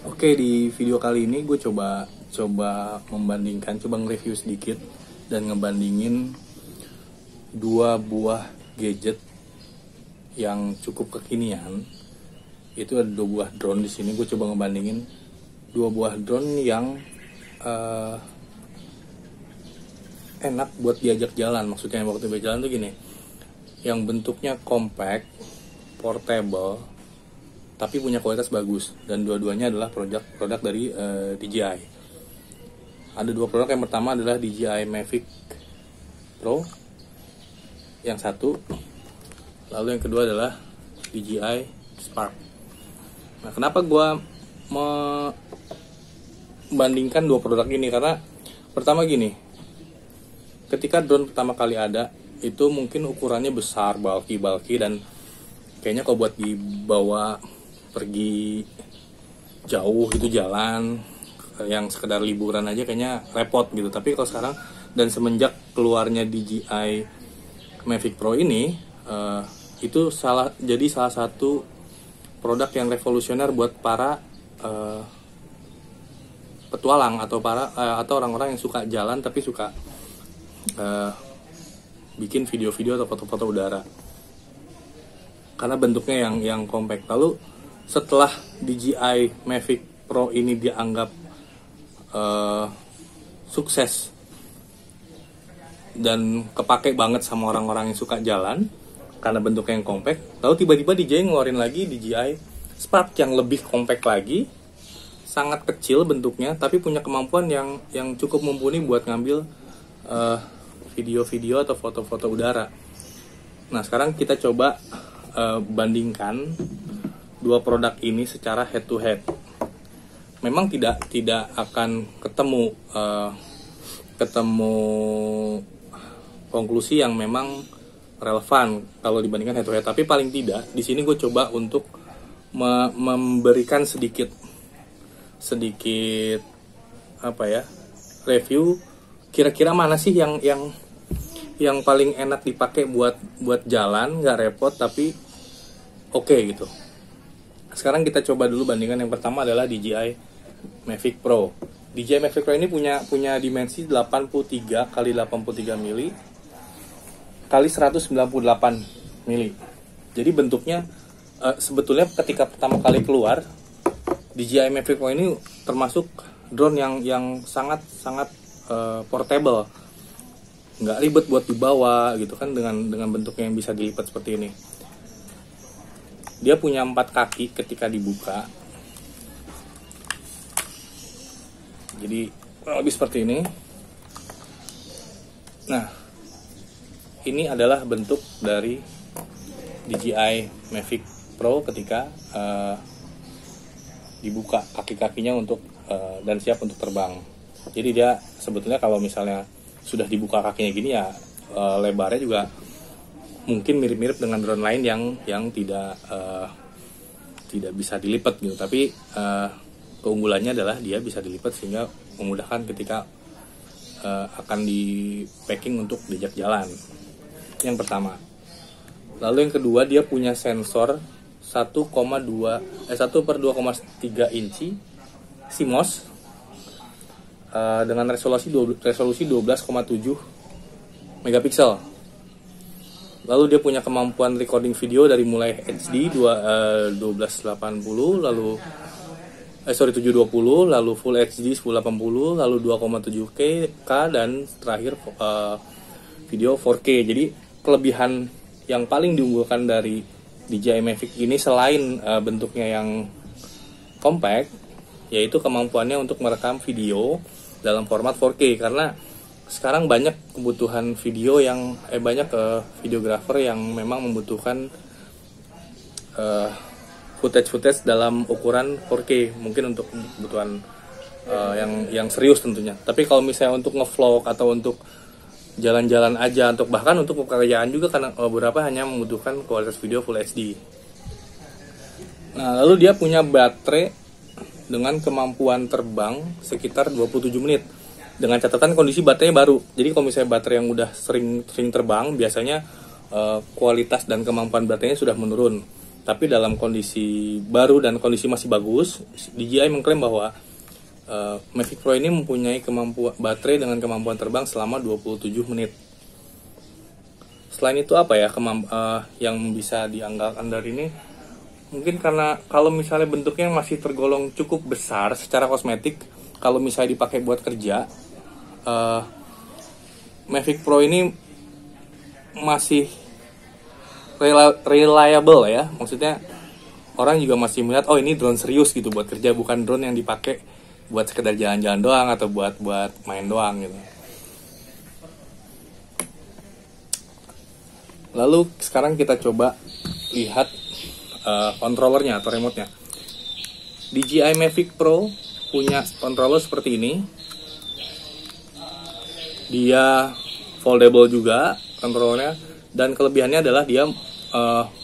Oke, di video kali ini gue coba membandingkan, coba nge-review sedikit dan ngebandingin dua buah gadget yang cukup kekinian. Itu ada dua buah drone di sini. Gue coba ngebandingin dua buah drone yang enak buat diajak jalan. Maksudnya waktu diajak jalan tuh gini, yang bentuknya compact, portable, tapi punya kualitas bagus, dan dua-duanya adalah produk dari DJI. Ada dua produk. Yang pertama adalah DJI Mavic Pro yang satu, lalu yang kedua adalah DJI Spark. Nah, kenapa gue membandingkan dua produk ini? Karena pertama gini, ketika drone pertama kali ada, itu mungkin ukurannya besar, bulky, dan kayaknya kalau buat dibawa pergi jauh gitu, jalan yang sekedar liburan aja kayaknya repot gitu. Tapi kalau sekarang, dan semenjak keluarnya DJI Mavic Pro ini, itu jadi salah satu produk yang revolusioner buat para petualang atau orang-orang yang suka jalan tapi suka bikin video-video atau foto-foto udara, karena bentuknya yang compact. Lalu setelah DJI Mavic Pro ini dianggap sukses dan kepake banget sama orang-orang yang suka jalan karena bentuknya yang compact, lalu tiba-tiba DJI ngeluarin lagi DJI Spark yang lebih compact lagi, sangat kecil bentuknya, tapi punya kemampuan yang cukup mumpuni buat ngambil video-video atau foto-foto udara. Nah, sekarang kita coba bandingkan dua produk ini secara head to head. Memang tidak akan ketemu konklusi yang memang relevan kalau dibandingkan head to head, tapi paling tidak di sini gue coba untuk memberikan sedikit review, kira-kira mana sih yang paling enak dipakai buat jalan, nggak repot tapi oke gitu. Sekarang kita coba dulu bandingkan. Yang pertama adalah DJI Mavic Pro. DJI Mavic Pro ini punya dimensi 83 x 83 mili kali 198 mili. Jadi bentuknya sebetulnya ketika pertama kali keluar, DJI Mavic Pro ini termasuk drone yang sangat portable, nggak ribet buat dibawa gitu kan, dengan bentuknya yang bisa dilipat seperti ini. Dia punya 4 kaki ketika dibuka, jadi lebih seperti ini. Nah, ini adalah bentuk dari DJI Mavic Pro ketika dibuka kaki-kakinya untuk dan siap untuk terbang. Jadi dia sebetulnya kalau misalnya sudah dibuka kakinya gini ya, lebarnya juga mungkin mirip-mirip dengan drone lain yang tidak bisa dilipat gitu. Tapi keunggulannya adalah dia bisa dilipat sehingga memudahkan ketika akan di packing untuk diajak jalan. Yang pertama. Lalu yang kedua, dia punya sensor 1/2,3 inci CMOS dengan resolusi 12,7 megapiksel. Lalu dia punya kemampuan recording video dari mulai HD 1280, lalu 720, lalu Full HD 1080, lalu 2,7K dan terakhir video 4K. Jadi kelebihan yang paling diunggulkan dari DJI Mavic ini selain bentuknya yang compact, yaitu kemampuannya untuk merekam video dalam format 4K. Karena sekarang banyak kebutuhan video banyak videografer yang memang membutuhkan footage dalam ukuran 4K, mungkin untuk kebutuhan yang serius tentunya. Tapi kalau misalnya untuk ngevlog atau untuk jalan-jalan aja, bahkan untuk pekerjaan juga, karena beberapa hanya membutuhkan kualitas video Full HD. Nah, lalu dia punya baterai dengan kemampuan terbang sekitar 27 menit. Dengan catatan kondisi baterainya baru. Jadi kalau misalnya baterai yang udah sering terbang, biasanya kualitas dan kemampuan baterainya sudah menurun. Tapi dalam kondisi baru dan kondisi masih bagus, DJI mengklaim bahwa Mavic Pro ini mempunyai kemampuan baterai dengan kemampuan terbang selama 27 menit. Selain itu apa ya yang bisa dianggarkan dari ini? Mungkin karena kalau misalnya bentuknya masih tergolong cukup besar secara kosmetik, kalau misalnya dipakai buat kerja, Mavic Pro ini masih reliable ya, maksudnya orang juga masih melihat oh ini drone serius gitu buat kerja, bukan drone yang dipakai buat sekedar jalan-jalan doang atau buat main doang gitu. Lalu sekarang kita coba lihat controllernya atau remote-nya. DJI Mavic Pro punya controller seperti ini. Dia foldable juga controllernya. Dan kelebihannya adalah dia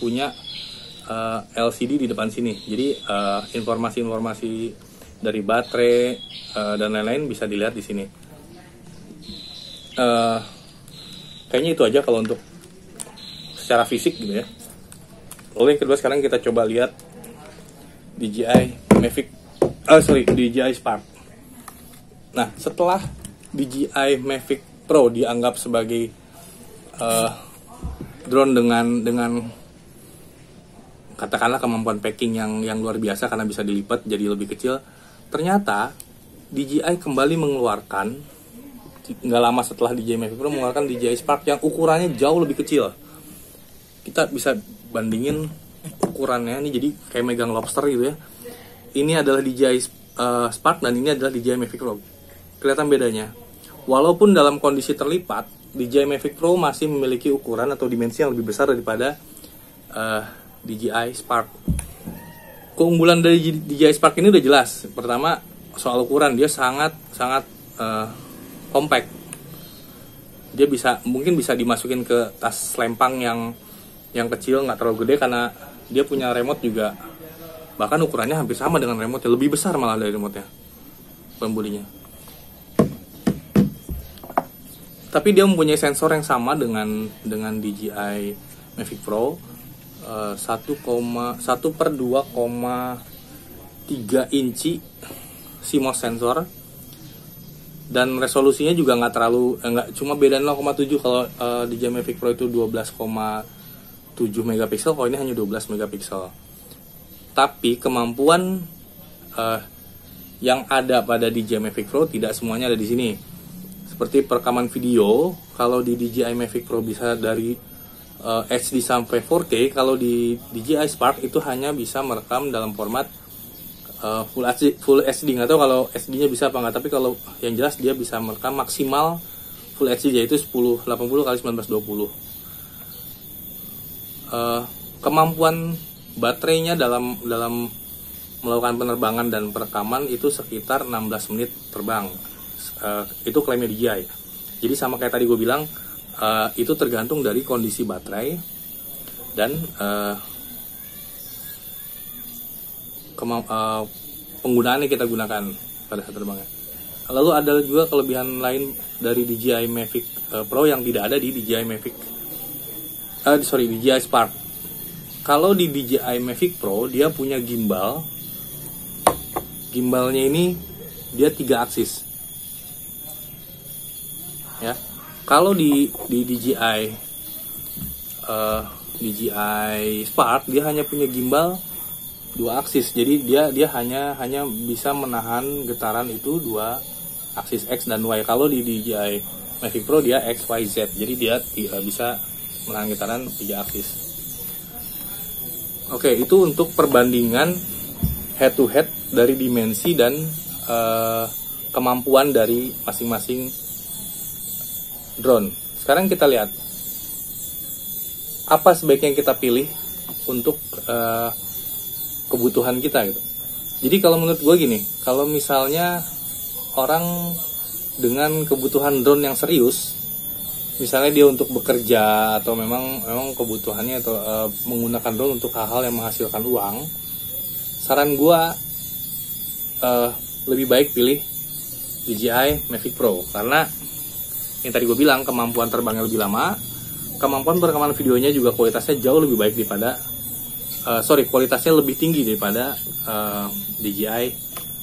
punya LCD di depan sini. Jadi informasi-informasi dari baterai dan lain-lain bisa dilihat di sini. Kayaknya itu aja kalau untuk secara fisik gitu ya. Lalu yang kedua sekarang kita coba lihat DJI DJI Spark. Nah, setelah DJI Mavic Pro dianggap sebagai drone dengan katakanlah kemampuan packing yang luar biasa karena bisa dilipat jadi lebih kecil, ternyata DJI kembali mengeluarkan, nggak lama setelah DJI Mavic Pro mengeluarkan DJI Spark yang ukurannya jauh lebih kecil. Kita bisa bandingin ukurannya, ini jadi kayak megang lobster gitu ya. Ini adalah DJI Spark dan ini adalah DJI Mavic Pro. Kelihatan bedanya. Walaupun dalam kondisi terlipat, DJI Mavic Pro masih memiliki ukuran atau dimensi yang lebih besar daripada DJI Spark. Keunggulan dari DJI Spark ini udah jelas. Pertama, soal ukuran, dia sangat compact. Dia mungkin bisa dimasukin ke tas selempang yang kecil, nggak terlalu gede karena dia punya remote juga. Bahkan ukurannya hampir sama dengan remote, lebih besar malah dari remote-nya, pembudinya. Tapi dia mempunyai sensor yang sama dengan DJI Mavic Pro, 1/2,3 inci CMOS sensor, dan resolusinya juga nggak terlalu, cuma beda 0,7. Kalau DJI Mavic Pro itu 12,7 megapiksel, kalau ini hanya 12 megapiksel. Tapi kemampuan yang ada pada DJI Mavic Pro tidak semuanya ada di sini. Seperti perekaman video, kalau di DJI Mavic Pro bisa dari HD sampai 4K, kalau di DJI Spark itu hanya bisa merekam dalam format Full HD. Nggak tahu kalau SD-nya bisa apa nggak, tapi kalau yang jelas dia bisa merekam maksimal Full HD, yaitu 1080 x 1920. Kemampuan baterainya dalam melakukan penerbangan dan perekaman itu sekitar 16 menit terbang. Itu klaimnya DJI. Jadi sama kayak tadi gue bilang, itu tergantung dari kondisi baterai dan penggunaan yang kita gunakan pada saat terbangnya. Lalu ada juga kelebihan lain dari DJI Mavic Pro yang tidak ada di DJI DJI Spark. Kalau di DJI Mavic Pro dia punya gimbal. Gimbalnya ini dia 3 aksis. Ya, kalau di DJI Spark dia hanya punya gimbal 2 aksis, jadi dia hanya bisa menahan getaran itu 2 aksis X dan Y. Kalau di DJI Mavic Pro dia X, Y, Z, jadi dia bisa menahan getaran 3 aksis. Oke, itu untuk perbandingan head to head dari dimensi dan kemampuan dari masing-masing drone. Sekarang kita lihat apa sebaiknya kita pilih untuk kebutuhan kita gitu. Jadi kalau menurut gue gini, kalau misalnya orang dengan kebutuhan drone yang serius, misalnya dia untuk bekerja atau memang kebutuhannya atau menggunakan drone untuk hal-hal yang menghasilkan uang, saran gue lebih baik pilih DJI Mavic Pro karena yang tadi gue bilang kemampuan terbangnya lebih lama, kemampuan perekaman videonya juga kualitasnya jauh lebih baik daripada kualitasnya lebih tinggi daripada DJI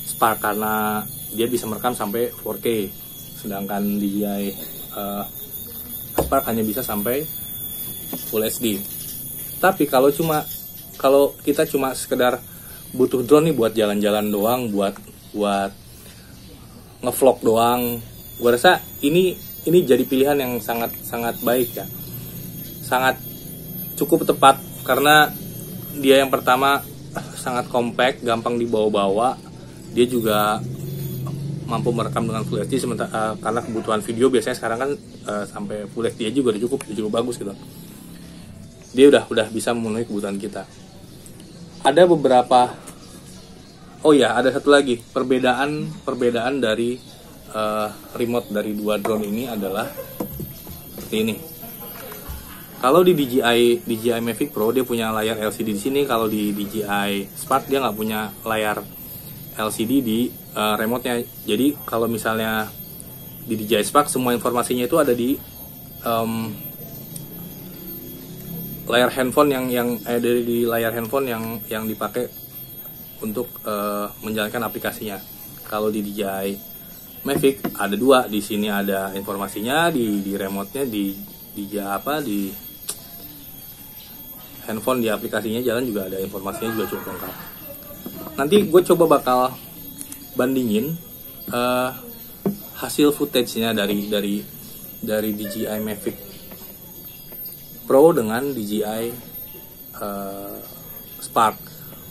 Spark karena dia bisa merekam sampai 4K, sedangkan DJI Spark hanya bisa sampai Full HD. Tapi kalau kita cuma sekedar butuh drone nih buat jalan-jalan doang, buat ngevlog doang, gue rasa ini jadi pilihan yang sangat baik ya, sangat cukup tepat karena dia yang pertama sangat compact, gampang dibawa-bawa, dia juga mampu merekam dengan Full HD karena kebutuhan video biasanya sekarang kan sampai Full HD juga udah cukup bagus gitu. Dia udah bisa memenuhi kebutuhan kita. Ada beberapa, ada satu lagi perbedaan dari remote dari dua drone ini adalah seperti ini. Kalau di DJI Mavic Pro dia punya layar LCD di sini, kalau di DJI Spark dia nggak punya layar LCD di remote-nya. Jadi kalau misalnya di DJI Spark semua informasinya itu ada di layar handphone di layar handphone yang dipakai untuk menjalankan aplikasinya. Kalau di DJI Mavic ada dua, di sini ada informasinya, di remote-nya di handphone di aplikasinya jalan juga ada informasinya juga cukup lengkap. Nanti gue coba bakal bandingin hasil footage-nya dari DJI Mavic Pro dengan DJI Spark.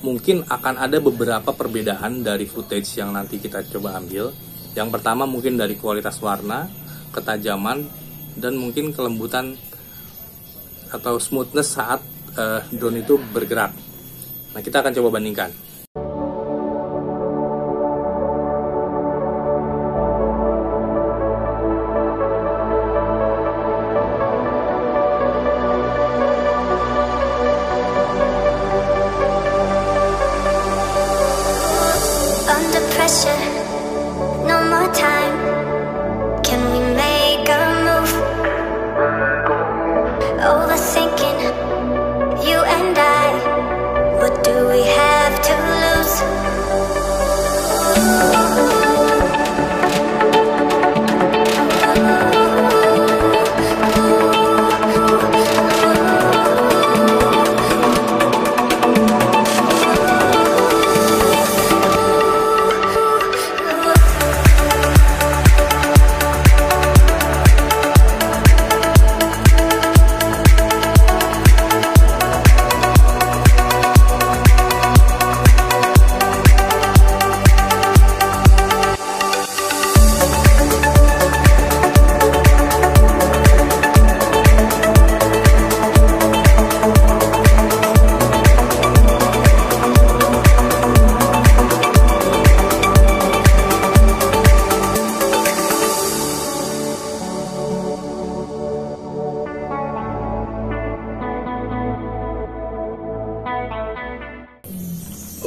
Mungkin akan ada beberapa perbedaan dari footage yang nanti kita coba ambil. Yang pertama mungkin dari kualitas warna, ketajaman, dan mungkin kelembutan atau smoothness saat drone itu bergerak. Nah, kita akan coba bandingkan. Under pressure, no more time. Can we make a move? Overthinking, you and I. What do we have to lose?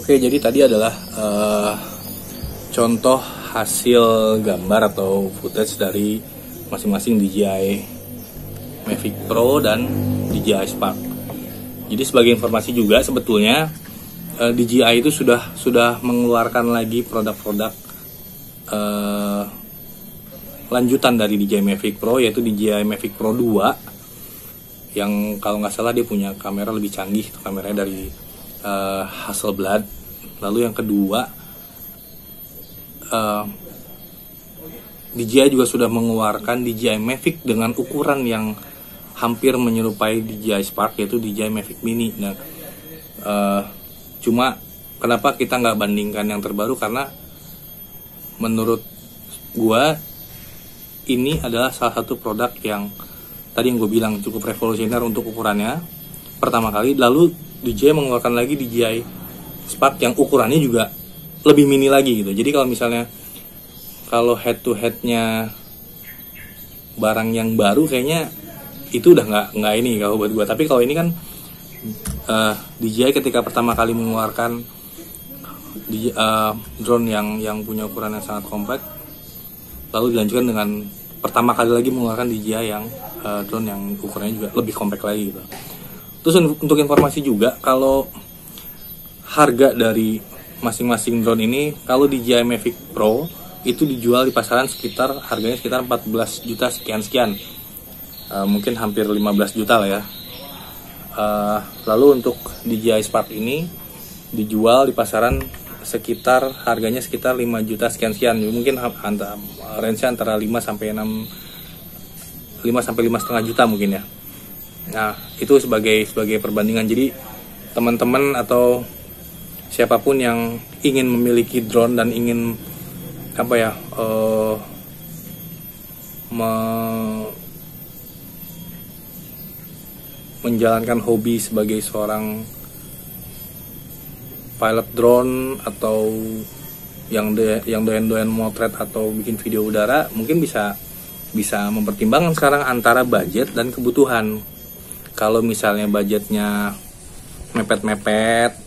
Oke, jadi tadi adalah contoh hasil gambar atau footage dari masing-masing DJI Mavic Pro dan DJI Spark. Jadi sebagai informasi juga sebetulnya DJI itu sudah mengeluarkan lagi produk-produk lanjutan dari DJI Mavic Pro, yaitu DJI Mavic Pro 2 yang kalau nggak salah dia punya kamera lebih canggih, kameranya dari Hasselblad. Lalu yang kedua, DJI juga sudah mengeluarkan DJI Mavic dengan ukuran yang hampir menyerupai DJI Spark, yaitu DJI Mavic Mini. Nah, cuma kenapa kita nggak bandingkan yang terbaru, karena menurut gua ini adalah salah satu produk yang tadi yang gue bilang cukup revolusioner untuk ukurannya pertama kali. Lalu DJI mengeluarkan lagi DJI Spark yang ukurannya juga lebih mini lagi gitu. Jadi kalau head to headnya barang yang baru kayaknya itu udah nggak ini kalau buat gue. Tapi kalau ini kan DJI ketika pertama kali mengeluarkan drone yang punya ukuran yang sangat compact, lalu dilanjutkan dengan pertama kali lagi mengeluarkan DJI yang drone yang ukurannya juga lebih compact lagi gitu. Terus untuk informasi juga, kalau harga dari masing-masing drone ini, kalau DJI Mavic Pro itu dijual di pasaran harganya sekitar 14 juta sekian-sekian, mungkin hampir 15 juta lah ya. Lalu untuk DJI Spark ini dijual di pasaran harganya sekitar 5 juta sekian-sekian, mungkin range antara 5 sampai 5,5 juta mungkin ya. Nah, itu sebagai perbandingan. Jadi teman-teman atau siapapun yang ingin memiliki drone dan ingin menjalankan hobi sebagai seorang pilot drone atau yang doyan motret atau bikin video udara, mungkin bisa mempertimbangkan sekarang antara budget dan kebutuhan. Kalau misalnya budgetnya mepet-mepet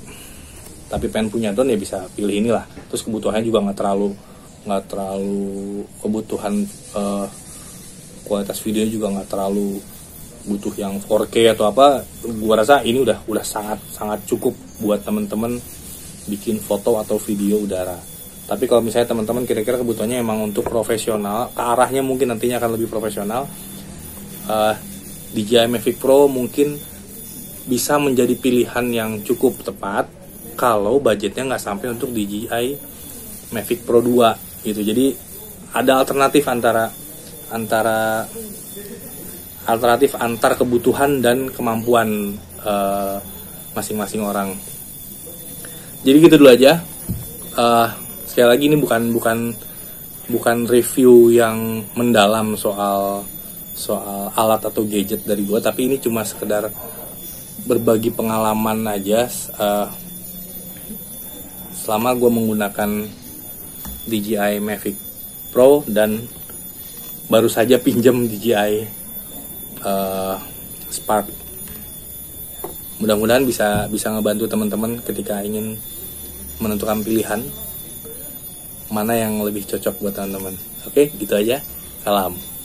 tapi pengen punya drone, ya bisa pilih inilah. Terus kebutuhannya juga nggak terlalu kebutuhan, kualitas videonya juga nggak terlalu butuh yang 4K atau apa. Gua rasa ini udah sangat cukup buat temen-temen bikin foto atau video udara. Tapi kalau misalnya teman-teman kira-kira kebutuhannya emang untuk profesional, ke arahnya mungkin nantinya akan lebih profesional, DJI Mavic Pro mungkin bisa menjadi pilihan yang cukup tepat kalau budgetnya nggak sampai untuk DJI Mavic Pro 2 gitu. Jadi ada alternatif antar kebutuhan dan kemampuan masing-masing orang. Jadi gitu dulu aja. Sekali lagi ini bukan review yang mendalam soal alat atau gadget dari gue, tapi ini cuma sekedar berbagi pengalaman aja selama gue menggunakan DJI Mavic Pro dan baru saja pinjam DJI Spark. Mudah-mudahan bisa ngebantu teman-teman ketika ingin menentukan pilihan mana yang lebih cocok buat teman-teman. Oke, gitu aja. Salam.